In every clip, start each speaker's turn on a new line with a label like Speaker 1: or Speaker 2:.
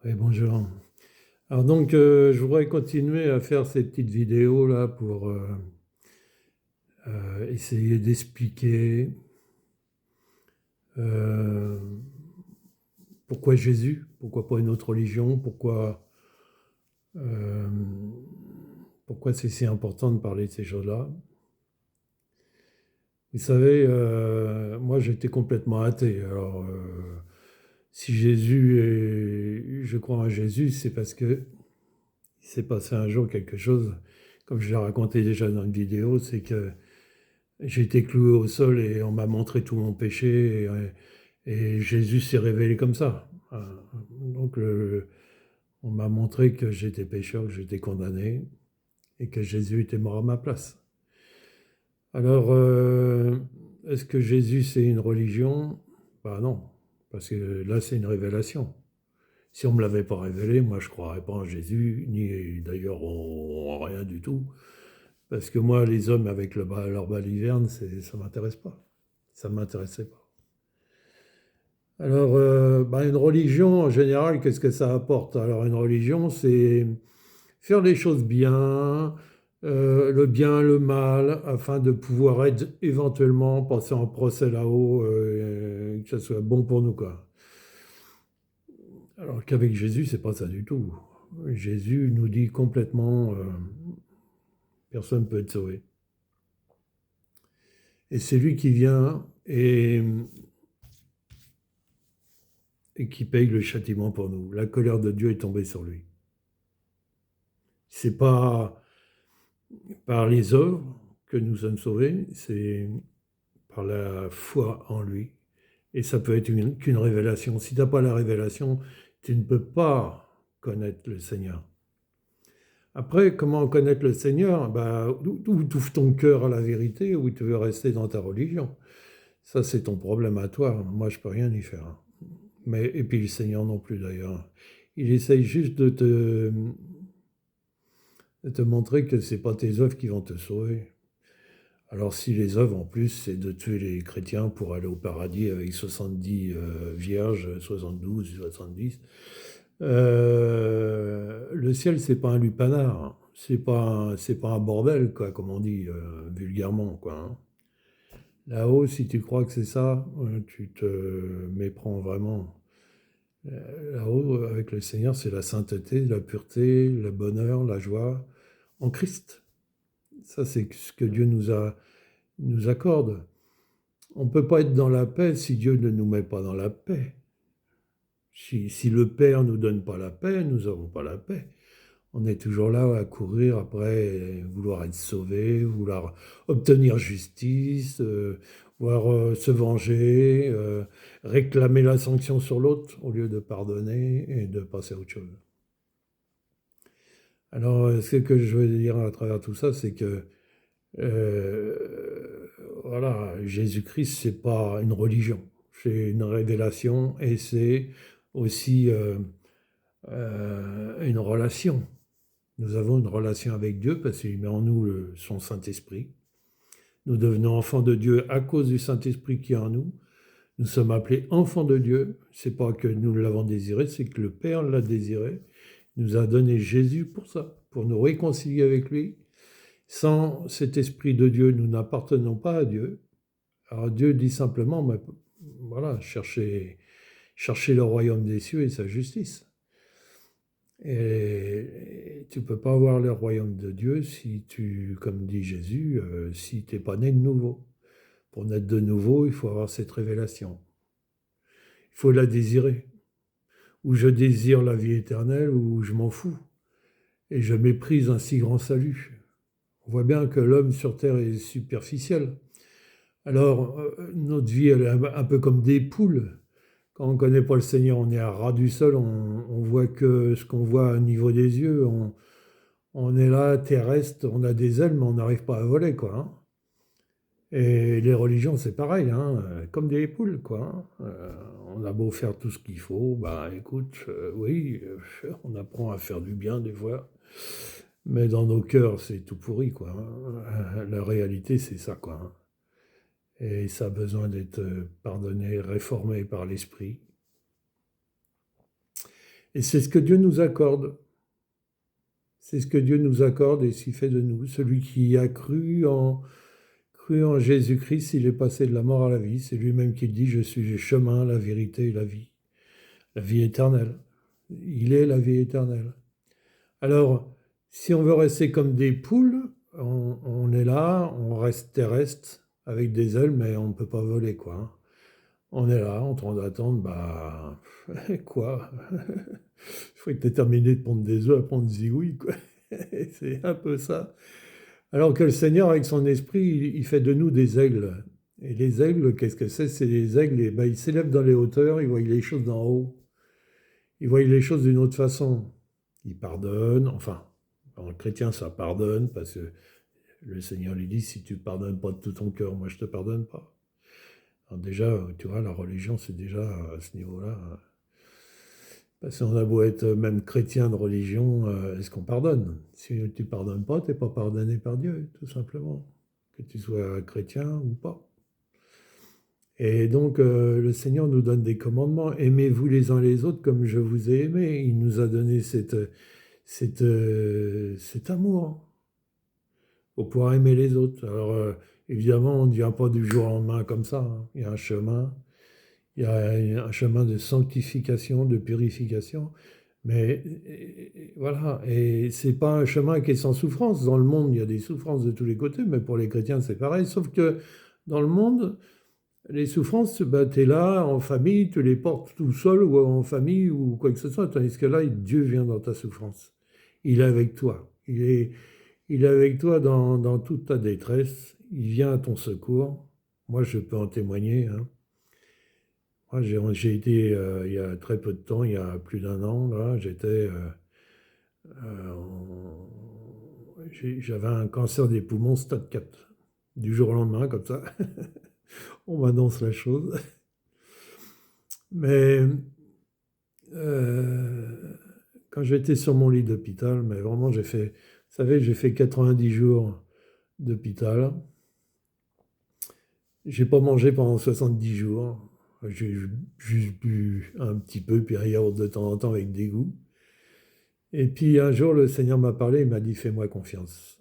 Speaker 1: Oui, bonjour. Alors donc, je voudrais continuer à faire ces petites vidéos là pour essayer d'expliquer euh, pourquoi Jésus, pourquoi pas une autre religion, euh, pourquoi c'est si important de parler de ces choses-là. Vous savez, moi j'étais complètement athée. Alors, si je crois en Jésus, c'est parce que il s'est passé un jour quelque chose, comme je l'ai raconté déjà dans une vidéo, c'est que j'ai été cloué au sol et on m'a montré tout mon péché et Jésus s'est révélé comme ça. Donc on m'a montré que j'étais pécheur, que j'étais condamné et que Jésus était mort à ma place. Alors, est-ce que Jésus c'est une religion? Ben non, parce que là c'est une révélation. Si on ne me l'avait pas révélé, moi je ne croirais pas en Jésus, ni d'ailleurs en rien du tout. Parce que moi, les hommes avec leur baliverne, ça ne m'intéresse pas. Ça ne m'intéressait pas. Alors, une religion, en général, qu'est-ce que ça apporte? Alors, une religion, c'est faire les choses bien, le bien, le mal, afin de pouvoir être éventuellement passer en procès là-haut, que ça soit bon pour nous, quoi. Alors qu'avec Jésus, c'est pas ça du tout. Jésus nous dit complètement, personne ne peut être sauvé. Et c'est lui qui vient et qui paye le châtiment pour nous. La colère de Dieu est tombée sur lui. C'est pas par les œuvres que nous sommes sauvés, c'est par la foi en lui. Et ça peut être qu'une révélation. Si tu n'as pas la révélation, tu ne peux pas connaître le Seigneur. Après, comment connaître le Seigneur? Où t'ouvres ton cœur à la vérité, ou tu veux rester dans ta religion. Ça, c'est ton problème à toi. Moi, je peux rien y faire. Et puis le Seigneur non plus d'ailleurs. Il essaye juste de te montrer que ce n'est pas tes œuvres qui vont te sauver. Alors si les œuvres en plus, c'est de tuer les chrétiens pour aller au paradis avec 70 vierges, 72, 70, le ciel, c'est pas un lupanar, c'est pas un bordel, quoi, comme on dit vulgairement, quoi, hein. Là-haut, si tu crois que c'est ça, tu te méprends vraiment. Là-haut, avec le Seigneur, c'est la sainteté, la pureté, le bonheur, la joie en Christ. Ça, c'est ce que Dieu nous accorde. On ne peut pas être dans la paix si Dieu ne nous met pas dans la paix. Si le Père ne nous donne pas la paix, nous n'avons pas la paix. On est toujours là à courir après, vouloir être sauvé, vouloir obtenir justice, vouloir se venger, réclamer la sanction sur l'autre au lieu de pardonner et de passer à autre chose. Alors, ce que je veux dire à travers tout ça, c'est que voilà, Jésus-Christ, c'est pas une religion, c'est une révélation et c'est aussi une relation. Nous avons une relation avec Dieu parce qu'il met en nous son Saint-Esprit. Nous devenons enfants de Dieu à cause du Saint-Esprit qui est en nous. Nous sommes appelés enfants de Dieu. C'est pas que nous l'avons désiré, c'est que le Père l'a désiré. Il nous a donné Jésus pour ça, pour nous réconcilier avec lui. Sans cet Esprit de Dieu, nous n'appartenons pas à Dieu. Alors Dieu dit simplement, voilà, cherchez le royaume des cieux et sa justice. Et tu ne peux pas avoir le royaume de Dieu si tu, comme dit Jésus, si tu n'es pas né de nouveau. Pour naître de nouveau, il faut avoir cette révélation. Il faut la désirer. Ou je désire la vie éternelle, ou je m'en fous. Et je méprise un si grand salut. On voit bien que l'homme sur terre est superficiel. Alors, notre vie, elle est un peu comme des poules. Quand on ne connaît pas le Seigneur, on est à ras du sol, on voit que ce qu'on voit au niveau des yeux. On est là, terrestre, on a des ailes, mais on n'arrive pas à voler, quoi, hein. Et les religions, c'est pareil, hein, comme des poules, quoi, hein. On a beau faire tout ce qu'il faut, bah écoute, oui, on apprend à faire du bien des fois, mais dans nos cœurs, c'est tout pourri, quoi, hein. La réalité, c'est ça, quoi, hein. Et ça a besoin d'être pardonné, réformé par l'Esprit. Et c'est ce que Dieu nous accorde. C'est ce que Dieu nous accorde et s'il fait de nous. Celui qui a cru en Jésus-Christ, il est passé de la mort à la vie. C'est lui-même qui dit, je suis le chemin, la vérité et la vie éternelle. Il est la vie éternelle. Alors, si on veut rester comme des poules, on est là, on reste terrestre avec des ailes, mais on ne peut pas voler, quoi, hein. On est là, en train d'attendre, bah, quoi? Il faut être terminé de pondre des œufs, après on dit oui, quoi. C'est un peu ça. Alors que le Seigneur, avec son esprit, il fait de nous des aigles. Et les aigles, qu'est-ce que c'est? C'est les aigles, et ben, ils s'élèvent dans les hauteurs, ils voient les choses d'en haut. Ils voient les choses d'une autre façon. Ils pardonnent, enfin, en chrétien, ça pardonne, parce que le Seigneur lui dit, si tu ne pardonnes pas de tout ton cœur, moi je ne te pardonne pas. Alors déjà, tu vois, la religion, c'est déjà à ce niveau-là. Parce qu'on a beau être même chrétien de religion, est-ce qu'on pardonne? Si tu ne pardonnes pas, tu n'es pas pardonné par Dieu, tout simplement. Que tu sois chrétien ou pas. Et donc, le Seigneur nous donne des commandements. Aimez-vous les uns les autres comme je vous ai aimé. Il nous a donné cet amour pour pouvoir aimer les autres. Alors, évidemment, on ne vient pas du jour au lendemain comme ça, hein. Il y a un chemin. Il y a un chemin de sanctification, de purification. Mais voilà, et c'est pas un chemin qui est sans souffrance. Dans le monde, il y a des souffrances de tous les côtés, mais pour les chrétiens, c'est pareil. Sauf que dans le monde, les souffrances, bah, tu es là en famille, tu les portes tout seul ou en famille ou quoi que ce soit. Tandis que là, Dieu vient dans ta souffrance. Il est avec toi. Il est avec toi dans toute ta détresse. Il vient à ton secours. Moi, je peux en témoigner, hein. Moi, j'ai été, il y a très peu de temps, il y a plus d'un an, là, j'avais un cancer des poumons stade 4. Du jour au lendemain, comme ça. On m'annonce la chose. Mais euh, quand j'étais sur mon lit d'hôpital, mais vraiment, vous savez, j'ai fait 90 jours d'hôpital. J'ai pas mangé pendant 70 jours. J'ai juste bu un petit peu, puis un yaourt de temps en temps avec des goûts. Et puis un jour, le Seigneur m'a parlé, il m'a dit, fais-moi confiance.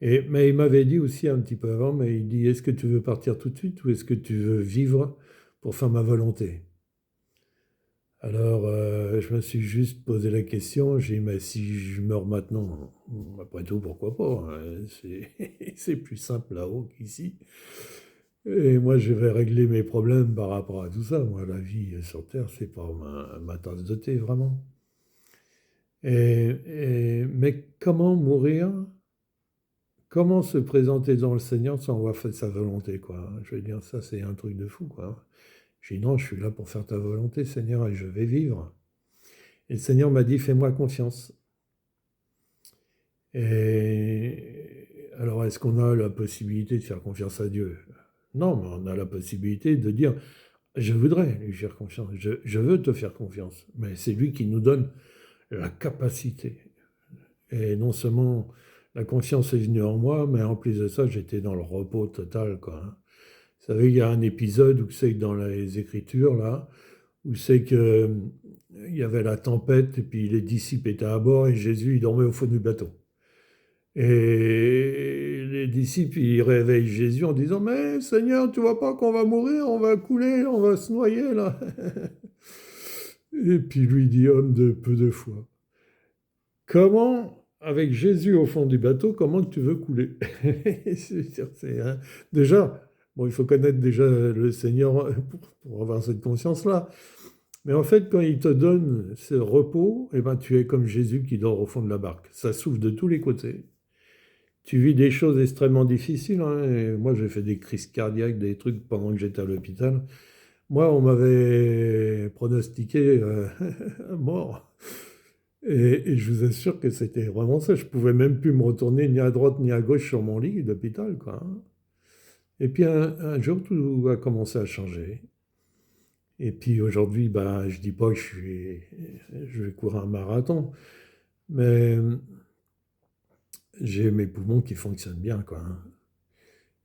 Speaker 1: Mais il m'avait dit aussi un petit peu avant, mais il dit, est-ce que tu veux partir tout de suite ou est-ce que tu veux vivre pour faire ma volonté? Alors, je me suis juste posé la question, j'ai dit, mais si je meurs maintenant, après tout, pourquoi pas, hein, c'est plus simple là-haut qu'ici. Et moi, je vais régler mes problèmes par rapport à tout ça. Moi, la vie sur Terre, c'est pas ma tasse de thé, vraiment. Mais comment mourir? Comment se présenter dans le Seigneur sans avoir fait sa volonté, quoi? Je veux dire, ça, c'est un truc de fou, quoi. J'ai dit, non, je suis là pour faire ta volonté, Seigneur, et je vais vivre. Et le Seigneur m'a dit, fais-moi confiance. Et alors, est-ce qu'on a la possibilité de faire confiance à Dieu? Non, mais on a la possibilité de dire, je voudrais lui faire confiance, je veux te faire confiance. Mais c'est lui qui nous donne la capacité. Et non seulement la confiance est venue en moi, mais en plus de ça, j'étais dans le repos total, quoi, hein. Vous savez, il y a un épisode où c'est que dans les Écritures, là, où c'est que il y avait la tempête, et puis les disciples étaient à bord, et Jésus, il dormait au fond du bateau. Et les disciples, ils réveillent Jésus en disant, mais Seigneur, tu vois pas qu'on va mourir, on va couler, on va se noyer, là. Et puis lui dit, homme de peu de foi. Comment, avec Jésus au fond du bateau, comment tu veux couler? Hein. Déjà, bon, il faut connaître déjà le Seigneur pour avoir cette conscience-là. Mais en fait, quand il te donne ce repos, eh ben, tu es comme Jésus qui dort au fond de la barque. Ça souffle de tous les côtés. Tu vis des choses extrêmement difficiles, hein, et moi, j'ai fait des crises cardiaques, des trucs pendant que j'étais à l'hôpital. Moi, on m'avait pronostiqué mort. Et je vous assure que c'était vraiment ça. Je pouvais même plus me retourner ni à droite ni à gauche sur mon lit d'hôpital, quoi, hein. Et puis un jour, tout a commencé à changer. Et puis aujourd'hui, ben, je dis pas que je vais courir un marathon, mais j'ai mes poumons qui fonctionnent bien, quoi, hein.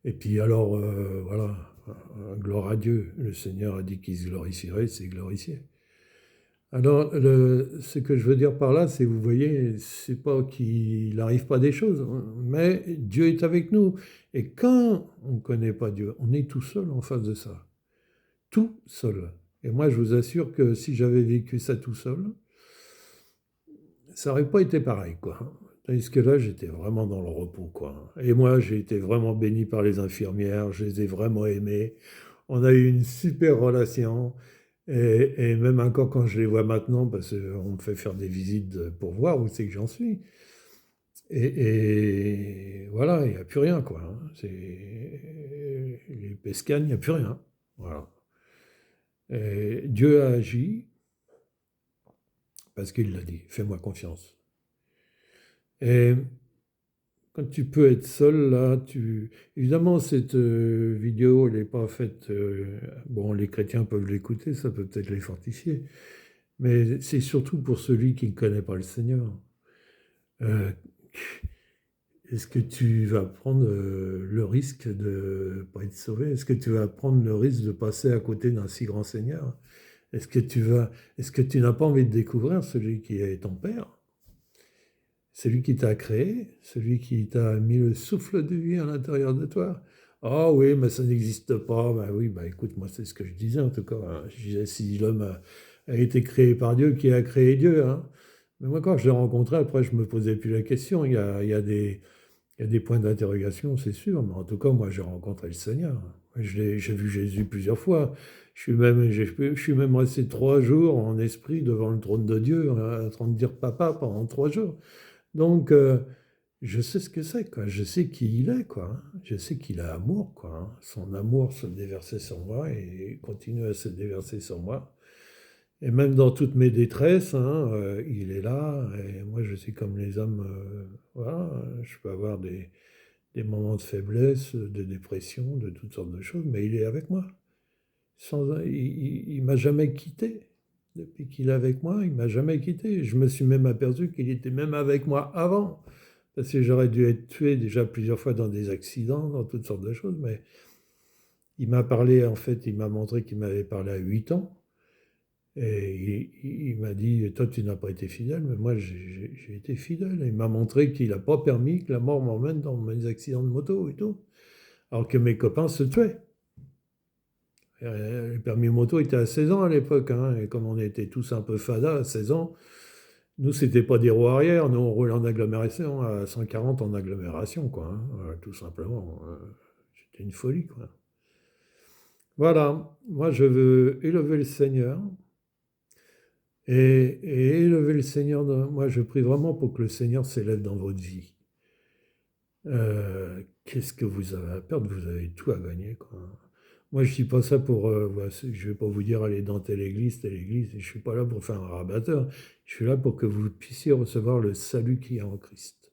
Speaker 1: Et puis alors, voilà, gloire à Dieu. Le Seigneur a dit qu'il se glorifierait, c'est glorifié. Alors, ce que je veux dire par là, c'est, vous voyez, c'est pas qu'il n'arrive pas des choses, mais Dieu est avec nous. Et quand on ne connaît pas Dieu, on est tout seul en face de ça. Tout seul. Et moi, je vous assure que si j'avais vécu ça tout seul, ça n'aurait pas été pareil, quoi. Tandis que là, j'étais vraiment dans le repos, quoi. Et moi, j'ai été vraiment béni par les infirmières, je les ai vraiment aimées. On a eu une super relation. Et même encore quand je les vois maintenant, parce qu'on me fait faire des visites pour voir où c'est que j'en suis. Et voilà, il n'y a plus rien, quoi. Les pescanes, il n'y a plus rien. Voilà. Et Dieu a agi parce qu'il l'a dit. Fais-moi confiance. Et quand tu peux être seul, là, évidemment, cette vidéo, elle n'est pas faite. Bon, les chrétiens peuvent l'écouter, ça peut peut-être les fortifier. Mais c'est surtout pour celui qui ne connaît pas le Seigneur. Euh, Est-ce que tu vas prendre le risque de ne pas être sauvé? Est-ce que tu vas prendre le risque de passer à côté d'un si grand Seigneur? Est-ce que tu n'as pas envie de découvrir celui qui est ton Père? Celui qui t'a créé, celui qui t'a mis le souffle de vie à l'intérieur de toi. Ah oui, mais ça n'existe pas. Ben oui, ben écoute, moi c'est ce que je disais en tout cas, hein. Je disais si l'homme a été créé par Dieu, qui a créé Dieu, hein. Mais moi quand je l'ai rencontré, après je me posais plus la question. Il y a des points d'interrogation, c'est sûr, mais en tout cas moi j'ai rencontré le Seigneur. J'ai vu Jésus plusieurs fois. Je suis même resté 3 jours en esprit devant le trône de Dieu, en train de dire papa pendant 3 jours. Donc, je sais ce que c'est, quoi. Je sais qui il est, quoi, hein. Je sais qu'il a amour, quoi, hein. Son amour se déversait sur moi et continue à se déverser sur moi. Et même dans toutes mes détresses, hein, il est là. Et moi, je suis comme les hommes. Voilà, je peux avoir des moments de faiblesse, de dépression, de toutes sortes de choses, mais il est avec moi. Il m'a jamais quitté. Depuis qu'il est avec moi, il m'a jamais quitté. Je me suis même aperçu qu'il était même avec moi avant. Parce que j'aurais dû être tué déjà plusieurs fois dans des accidents, dans toutes sortes de choses, mais il m'a parlé, en fait, il m'a montré qu'il m'avait parlé à 8 ans, et il m'a dit, toi tu n'as pas été fidèle, mais moi j'ai été fidèle. Et il m'a montré qu'il n'a pas permis que la mort m'emmène dans mes accidents de moto et tout, alors que mes copains se tuaient. Le permis moto était à 16 ans à l'époque, hein, et comme on était tous un peu fada à 16 ans, nous, c'était pas des roues arrière, nous, on roulait en agglomération, à 140 en agglomération, quoi, hein, tout simplement. C'était une folie, quoi. Voilà, moi, je veux élever le Seigneur, et élever le Seigneur, moi, je prie vraiment pour que le Seigneur s'élève dans votre vie. Qu'est-ce que vous avez à perdre? Vous avez tout à gagner, quoi. Moi, je dis pas ça pour, voilà, je vais pas vous dire allez dans telle église, telle église. Je suis pas là pour faire un rabatteur. Je suis là pour que vous puissiez recevoir le salut qui est en Christ.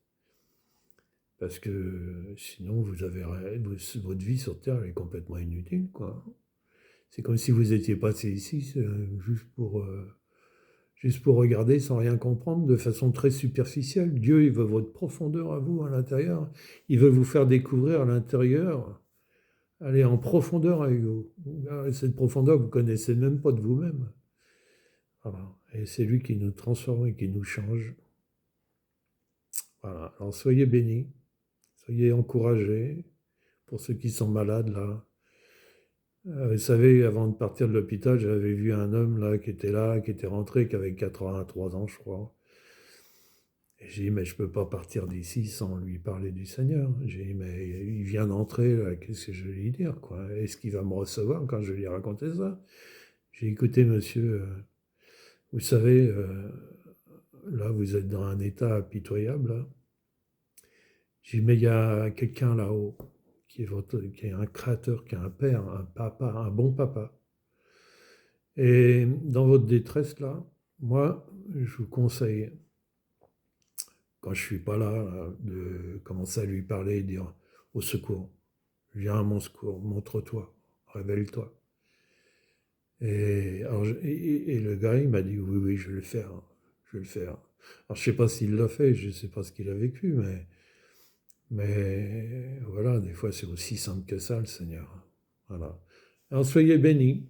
Speaker 1: Parce que sinon, votre vie sur terre elle est complètement inutile, quoi. C'est comme si vous étiez passé ici juste pour regarder sans rien comprendre, de façon très superficielle. Dieu, il veut votre profondeur à vous, à l'intérieur. Il veut vous faire découvrir à l'intérieur, aller en profondeur avec vous. Cette profondeur, vous ne connaissez même pas de vous-même. Voilà. Et c'est lui qui nous transforme et qui nous change. Voilà. Alors soyez bénis, soyez encouragés pour ceux qui sont malades là. Vous savez, avant de partir de l'hôpital, j'avais vu un homme là, qui était rentré, qui avait 83 ans, je crois. Et j'ai dit, mais je ne peux pas partir d'ici sans lui parler du Seigneur. J'ai dit, mais il vient d'entrer, là, qu'est-ce que je vais lui dire, quoi? Est-ce qu'il va me recevoir quand je vais lui raconter ça? J'ai écouté, monsieur, vous savez, là, vous êtes dans un état pitoyable, là. J'ai dit, mais il y a quelqu'un là-haut qui est un créateur, qui est un père, un papa, un bon papa. Et dans votre détresse, là, moi, je vous conseille, quand je suis pas là, de commencer à lui parler et dire au secours, viens à mon secours, montre-toi, révèle-toi. Et le gars, il m'a dit oui, oui, je vais le faire, je vais le faire. Alors je sais pas s'il l'a fait, je sais pas ce qu'il a vécu, mais voilà, des fois c'est aussi simple que ça, le Seigneur. Voilà. Alors soyez bénis.